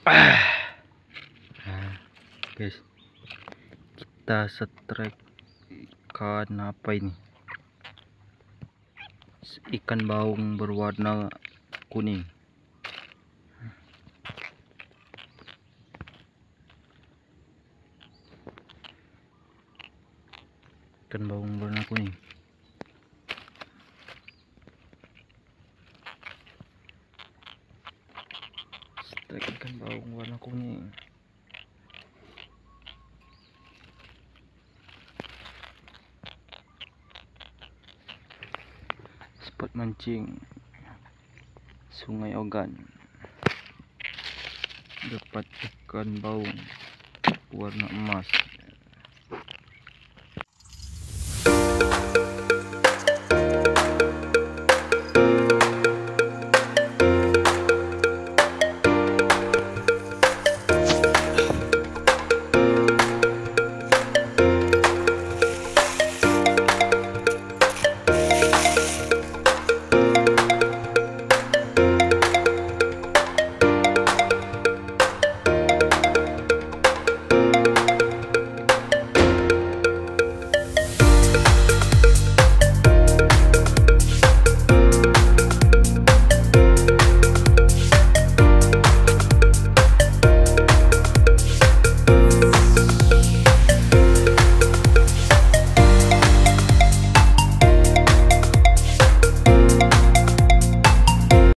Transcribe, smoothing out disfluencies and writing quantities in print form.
Nah, guys, kita strike ikan apa ini? Ikan baung berwarna kuning. Ikan baung warna kuning. Strike ikan baung warna kuning. Spot mancing Sungai Ogan. Dapat ikan baung warna emas.